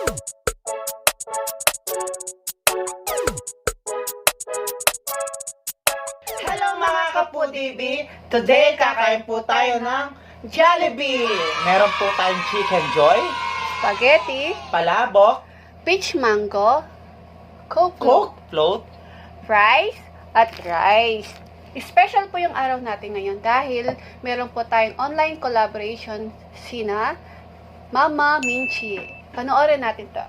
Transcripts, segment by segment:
Hello mga ka-Foodie Bee! Today, kakain po tayo ng Jollibee! Meron po tayong chicken joy, Spaghetti, palabok, peach mango, coke, coke float, rice, at rice. Special po yung araw natin ngayon dahil meron po tayong online collaboration sina Mama Minchi. Panoorin natin to.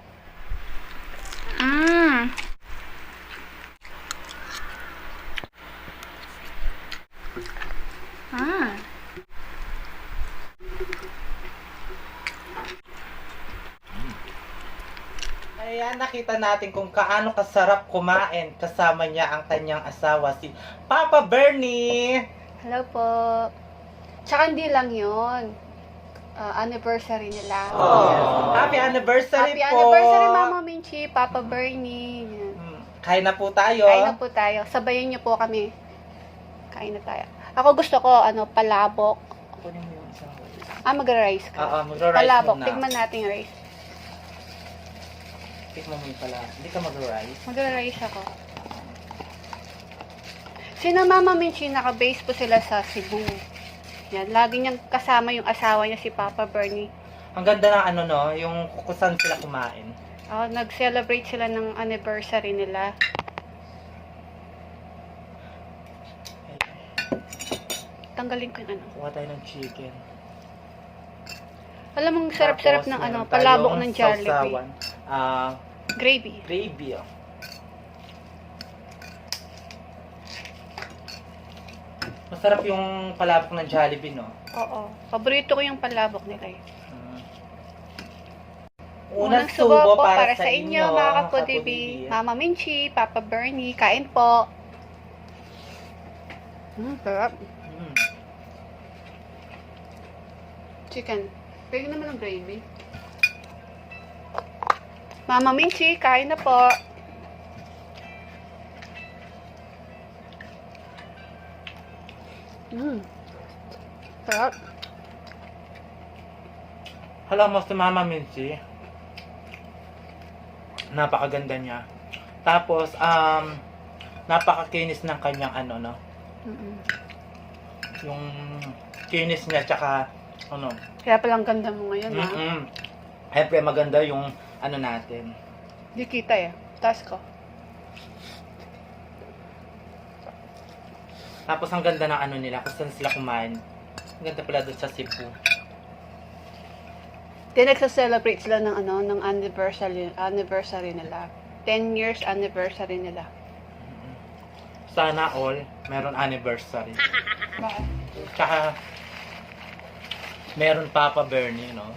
Ayan, nakita natin kung kaano kasarap kumain. Kasama niya ang kanyang asawa, si Papa Bernie. Hello po. Tsaka hindi lang yun. Anniversary nila. Oh, happy anniversary Happy po! anniversary, Mama Minchi, Papa Bernie. Yan. Kain na po tayo. Kain na po tayo. Sabayan niyo po kami. Kain na tayo. Ako gusto ko, palabok. Kunin mo yung isang rice. Magra-rice ka. Oo, magra-rice Palabok. muna. Tignan natin yung rice. Tikman mo yung pala. Hindi ka magra-rice. Magra-rice ako. Sina Mama Minchi, naka-base po sila sa Cebu. Yan, lagi niyang kasama yung asawa niya, si Papa Bernie. Ang ganda ng yung kung saan sila kumain. Nag-celebrate sila ng anniversary nila. Tanggalin ko yung Kuha tayo ng chicken. Alam mong sarap-sarap Tapos, ng meron palabok tayong ng Jollibee. sausawan. Gravy. Gravy. Masarap yung palabok ng Jollibee, no? Oo. Paborito ko yung palabok nila eh. Unang subo para sa inyo, mga ka-Foodie Bee. Mama Minchi, Papa Bernie, kain po. Sarap. Chicken. Pwede naman ang gravy. Mama Minchi, kain na po. Sarap. Alam mo si Mama Minchi, napakaganda niya. Tapos, napakakinis ng kanyang yung kinis niya, tsaka, Kaya palang ganda mo ngayon, ha? Siyempre, maganda yung, natin. Di kita eh. Taas ko. Tapos, ang ganda ng nila, kung saan sila kumain. Ang ganda pala doon sa Cebu. Then, nagsa-celebrate sila ng ng anniversary nila. 10 years anniversary nila. Sana all, meron anniversary. Bakit? Tsaka, meron Papa Bernie, no?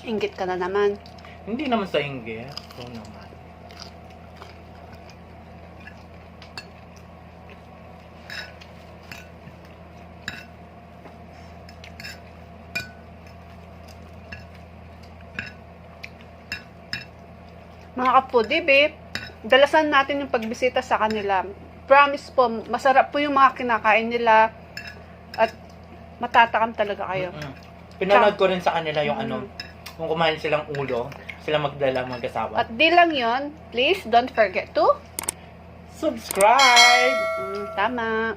Inggit ka na naman. Hindi naman sa inggit. Oo naman. Mga ka-Foodie Bee, dalasan natin yung pagbisita sa kanila. Promise po, masarap po yung mga kinakain nila at matatakam talaga kayo. Pinanood ko rin sa kanila yung kung kumain silang ulo, sila magdala mag-asawa. At di lang yon, please don't forget to Subscribe! tama.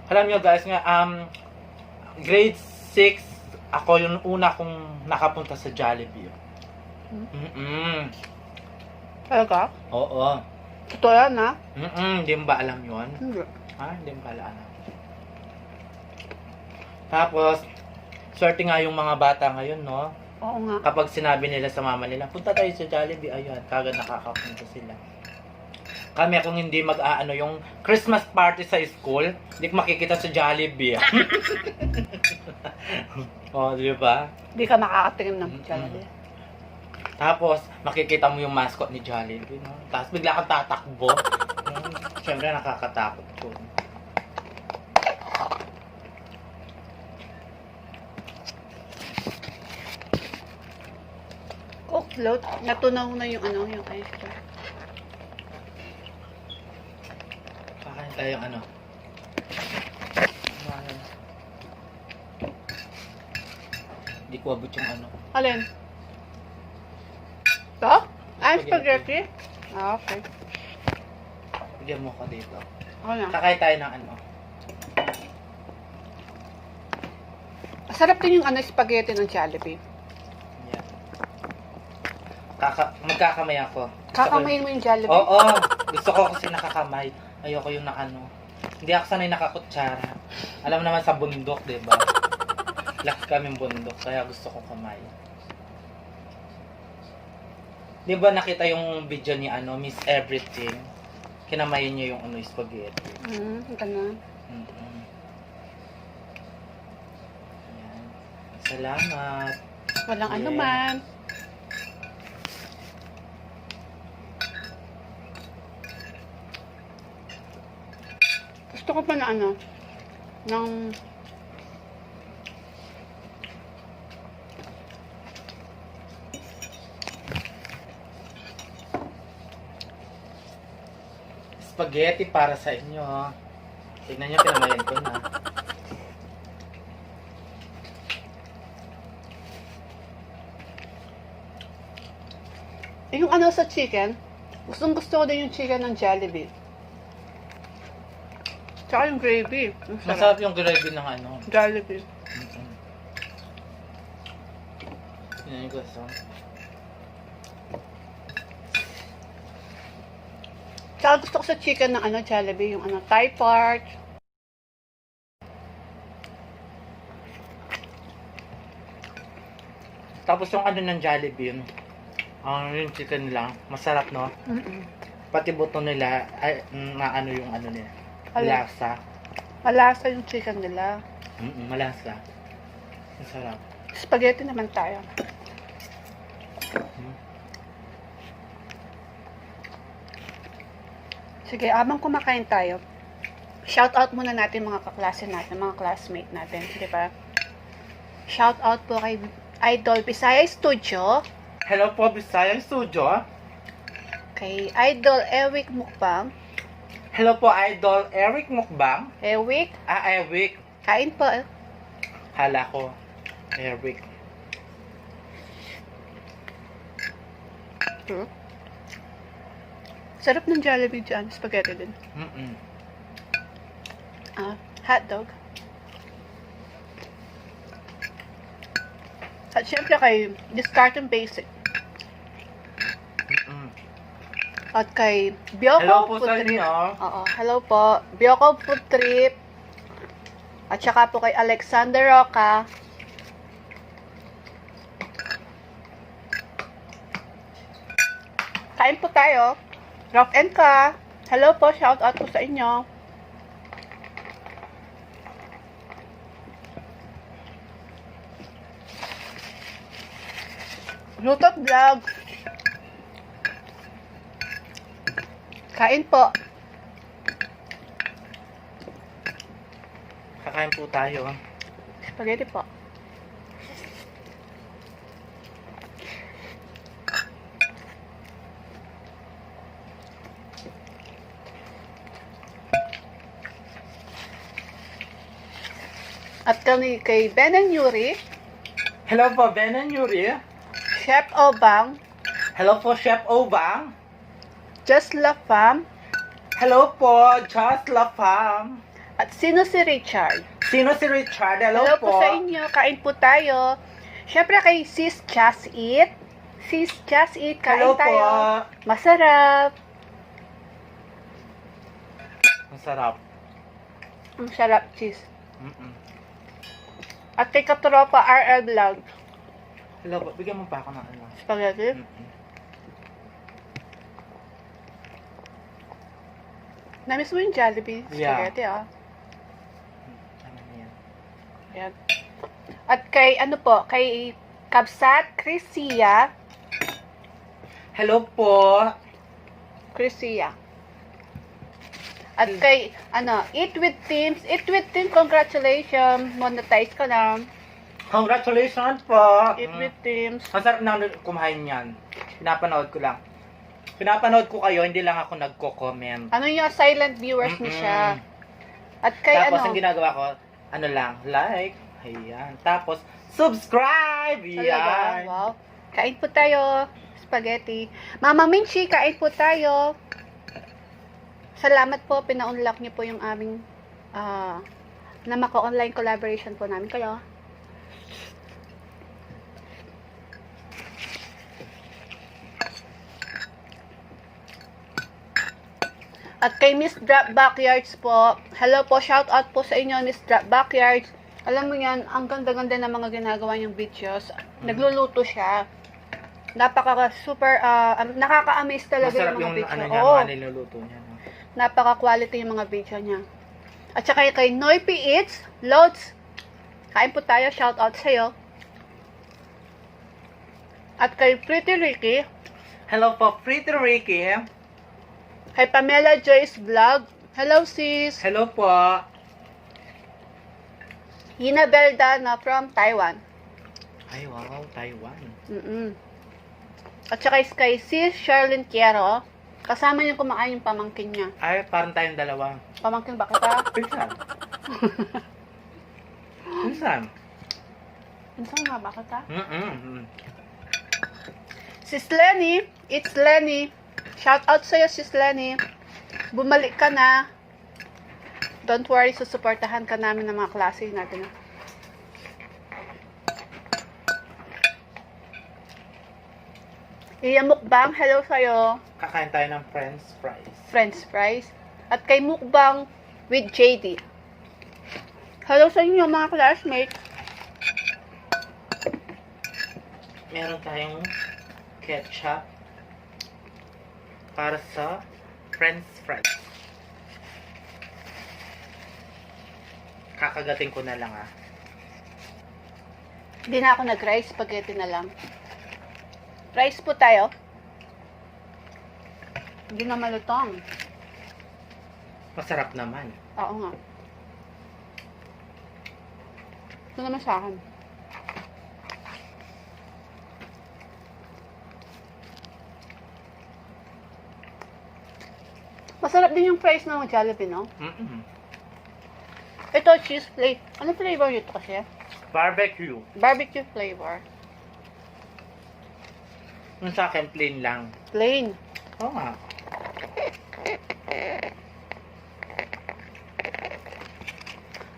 Alam nyo guys, grade 6, ako yung una kong nakapunta sa Jollibee. Talaga? Oo. Totoo yan, ha? Hindi mo ba alam yun? Hindi. Hindi mo pala alam. Tapos, swerte nga yung mga bata ngayon, no? Oo nga. Kapag sinabi nila sa mama nila, punta tayo sa Jollibee, ayun, kagad nakakapunta sila. Kami kung hindi yung Christmas party sa school, hindi ko makikita sa Jollibee. Di ba? Hindi ka makakatingin ng Jollibee. Tapos, makikita mo yung mascot ni Jollibee, no? Tapos bigla kang tatakbo. Siyempre, nakakatakot po. Coke float, natunaw na yung yung ice cream. Kakain tayo Hindi ko abot yung ano. Alin? Ito? Ah, spaghetti? Ah, okay. Bigyan mo ko dito. Ako na. Sakay tayo ng ano. Masarap din yung ano, spaghetti ng Jollibee. Yan. Magkakamay ako. Kakamayin mo yung Jollibee? Oo. Gusto ko kasi nakakamay. Ayoko yung nakano. Hindi ako sanay nakakutsara. Alam naman sa bundok, diba? Laki kaming bundok, kaya gusto ko kamay. Di ba nakita yung video ni ano, Miss Everything? Kinamayin niya yung ano, spaghetti. Ganun. Ayan. Salamat. Walang Yeah. ano man. Gusto ko pa na ano, ng Spaghetti para sa inyo. Tignan nyo, pinamayan ko na. yung ano sa chicken, gustong gusto ko din yung chicken ng Jollibee. Tsaka yung gravy. Masarap yung gravy ng ano. Jollibee. Yan yung gusto. Tsaka gusto ko sa chicken ng ano, Jollibee, yung ano, Thai part. Tapos yung ano ng Jollibee, yung chicken lang, masarap, no? Pati buto nila, ay, na ano yung ano nila. Malasa. Malasa yung chicken nila. Malasa. Masarap. Spaghetti naman tayo. Sige, abang kumakain tayo, shout out muna natin mga kaklase natin, mga classmate natin, di ba? Shout out po kay Idol Bisaya Studio. Hello po, Bisaya Studio. Kay Idol Eric Mukbang. Hello po, Idol Eric Mukbang. Eric. Eric. Kain po. Hala ko, Eric. Sarap ng Jollibee dyan. Spaghetti din. Hotdog. At syempre kay Discarding Basic. At kay Bioko Hello po Food sa Trip. inyo. Oo, hello po. Bioko Food Trip. At saka po kay Alexander Roca. Kain po tayo. Rock and Ka. Hello po, shout out po sa inyo. Lutot Vlog. Kain po. Kakain po tayo. Spaghetti po. At kami kay Ben and Yuri, Hello po, Ben and Yuri. Chef Obang, Hello po, Chef Obang. Just La Fam, Hello po, Just La Fam. at sino si Richard. Sino si Richard? Hello, Hello po. po sa inyo, kain po tayo. Siyempre kay Sis Just Eat. Sis Just Eat, kain Hello tayo. po. Masarap. Masarap. Ang sarap, sis. At kay katropa RL Vlog. Hello po, bigyan mo pa ako ng ano. Spaghetti. Namiss mo yung Jollibee spaghetti, Yeah. Ano yan? Ayan. At kay, ano po, kay Kabsat Crisia. Hello po. Crisia. At kay, Eat with Teams. Eat with Teams, congratulations. Monetize ka na. Congratulations po. Eat with Teams. Masarap na kumain yan. Pinapanood ko lang. Pinapanood ko kayo, hindi lang ako nagko-comment. Ano yung silent viewers ni siya. At kay Tapos ang ginagawa ko, ano lang, like, Ayan. Tapos, subscribe! Talaga? Ayan. Wow. Kain po tayo. Spaghetti. Mama Minchi, kain po tayo. Salamat po. Pina-unlock niyo po yung aming na maka-online collaboration po namin kayo. At kay Miss Drop Backyards po, hello po, shout out po sa inyo, Miss Drop Backyards. Alam mo yan, ang ganda-ganda ng mga ginagawa niyang videos. Nagluluto siya. Super, nakaka-amaze talaga Masarap yung mga yung video. ano niya, Oo, mga niluluto niya. No? napaka-quality yung mga video niya. At saka kay Noipy Eats, Loads, kain po tayo, shout out sa'yo. At kay Pretty Ricky, Hello po, Pretty Ricky. kay Pamela Joyce Vlog, hello sis. Hello po. Hina Belda na from Taiwan. Ay, wow, Taiwan. At saka kay sis Sherlyn Quiero, kasama niya kumakain yung pamangkin niya. Ay, parang tayong dalawa. Pamangkin ba kita? Pinsan. Pinsan. Pinsan nga ba kita? Sis Lenny, it's Lenny. Shout out sa'yo, Sis Lenny. Bumalik ka na. Don't worry, susuportahan ka namin ng mga klase natin. Iya Mukbang, hello sa'yo. Kakain tayo ng French fries. French fries. At kay Mukbang with JD. Hello sa inyo mga classmates. Meron tayong ketchup para sa French fries. Kakagating ko na lang Hindi na ako nag-rice, spaghetti na lang. Rice po tayo. Hindi na malutong. Masarap naman. Oo nga. Ito naman sa akin. Masarap din yung fries ng Jollibee, no? Ito, cheese plate. Ano flavor nito kasi? Barbecue. Barbecue flavor. Yung sa akin, plain lang. Plain. Oo nga.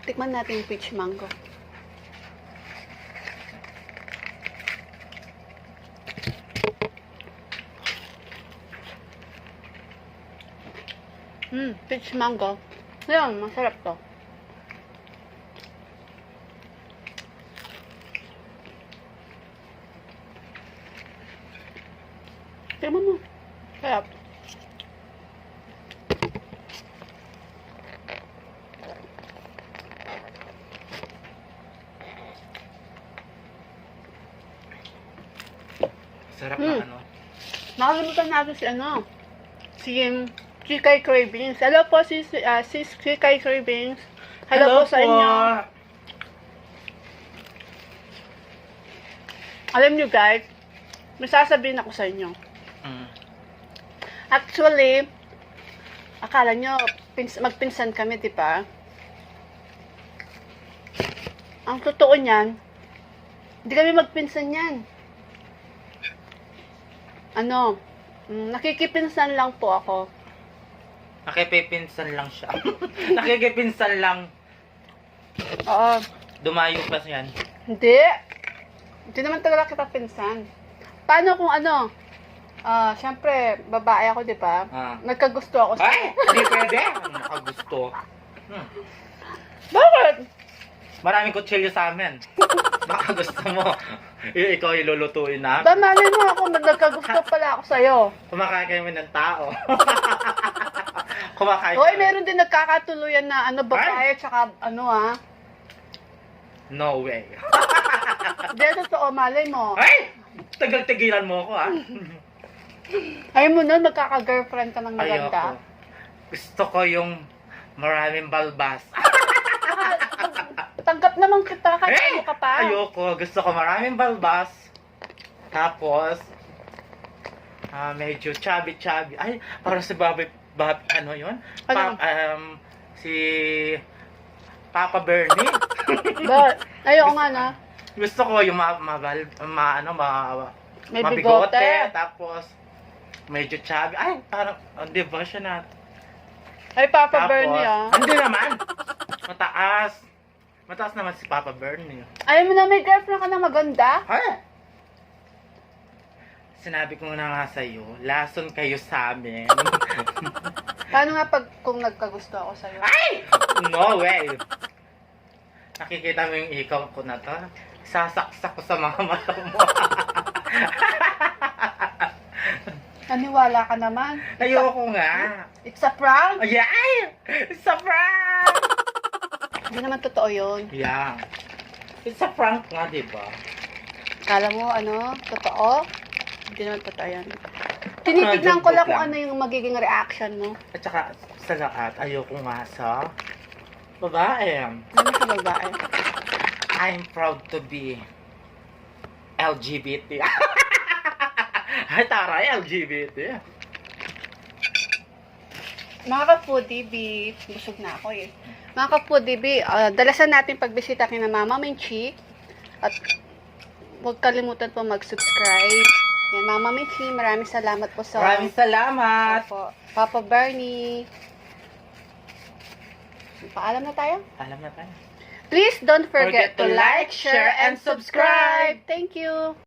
Tikman natin yung peach mango. Peach mango. Ayan, masarap to. Tignan mo. Sarap. Sarap na ano. Nakalimutan natin si Chikay Cravings. Hello po si Chikay Cravings. Hello po sa inyo. Alam nyo guys, may sasabihin ako sa inyo. Actually, akala nyo, magpinsan kami, di ba? Ang totoo niyan, hindi kami magpinsan yan. Nakikipinsan lang po ako. Nakipipinsan lang siya. Nakikipinsan lang. Oo. Dumayo pa yan. Hindi. Hindi naman talaga kita pinsan. Paano kung syempre, babae ako, di ba? Nagkagusto ako sa... Ay! Hindi pwede! Nakagusto. Bakit? Maraming kutsilyo sa amin. Baka gusto mo. Ikaw ilulutuin na. Ba, malay mo ako, nagkagusto pala ako sa'yo. Kumakain kami ng tao. Kumakain Hoy, kami. meron din nagkakatuluyan na babae, tsaka No way. Hindi, totoo, malay mo. Ay! Tagal-tigilan mo ako, Ayaw mo nun, magkaka-girlfriend ka ng maganda. Ayoko. Gusto ko yung maraming balbas. Tanggap naman kita, kahit ano ka pa. Ayoko. Gusto ko maraming balbas. Tapos, medyo chubby-chubby. Ay, parang si ano yun? Ano? Si Papa Bernie. But, ayoko nga na. Gusto ko yung May mabigote, bigote. tapos medyo chubby. Ay, parang, di ba siya na? Ay, Papa Bernie ah. Hindi naman. Mataas. Mataas naman si Papa Bernie. Ayaw mo na may girlfriend ka na maganda? Ay! Sinabi ko na nga sa'yo, lason kayo sa amin. Paano nga kung nagkagusto ako sa'yo? Ay! No way! Nakikita mo yung ikaw ko na to? Sasaksak ko sa mga mata mo. Naniwala ka naman. Ayoko nga. It's a prank? Ay! It's a prank! Hindi naman totoo yun. Yeah. It's a prank nga, di ba? Kala mo, totoo? Hindi naman totoo yan. Tinitignan ko lang kung ano yung magiging reaction mo. At saka, sa lahat, ayoko nga sa babae. Ano sa babae? I'm proud to be LGBT. Ay, taray, LGBT. Mga ka-Foodie Bee, busog na ako eh. Mga ka-Foodie Bee, dalasan natin pagbisita kina Mama Minchi. At huwag kalimutan po mag-subscribe. Yan, Mama Minchi, maraming salamat po sa... Maraming salamat. Opo. Papa Bernie. Paalam na tayo? Alam na tayo. Please don't forget to like, share, and subscribe. Thank you.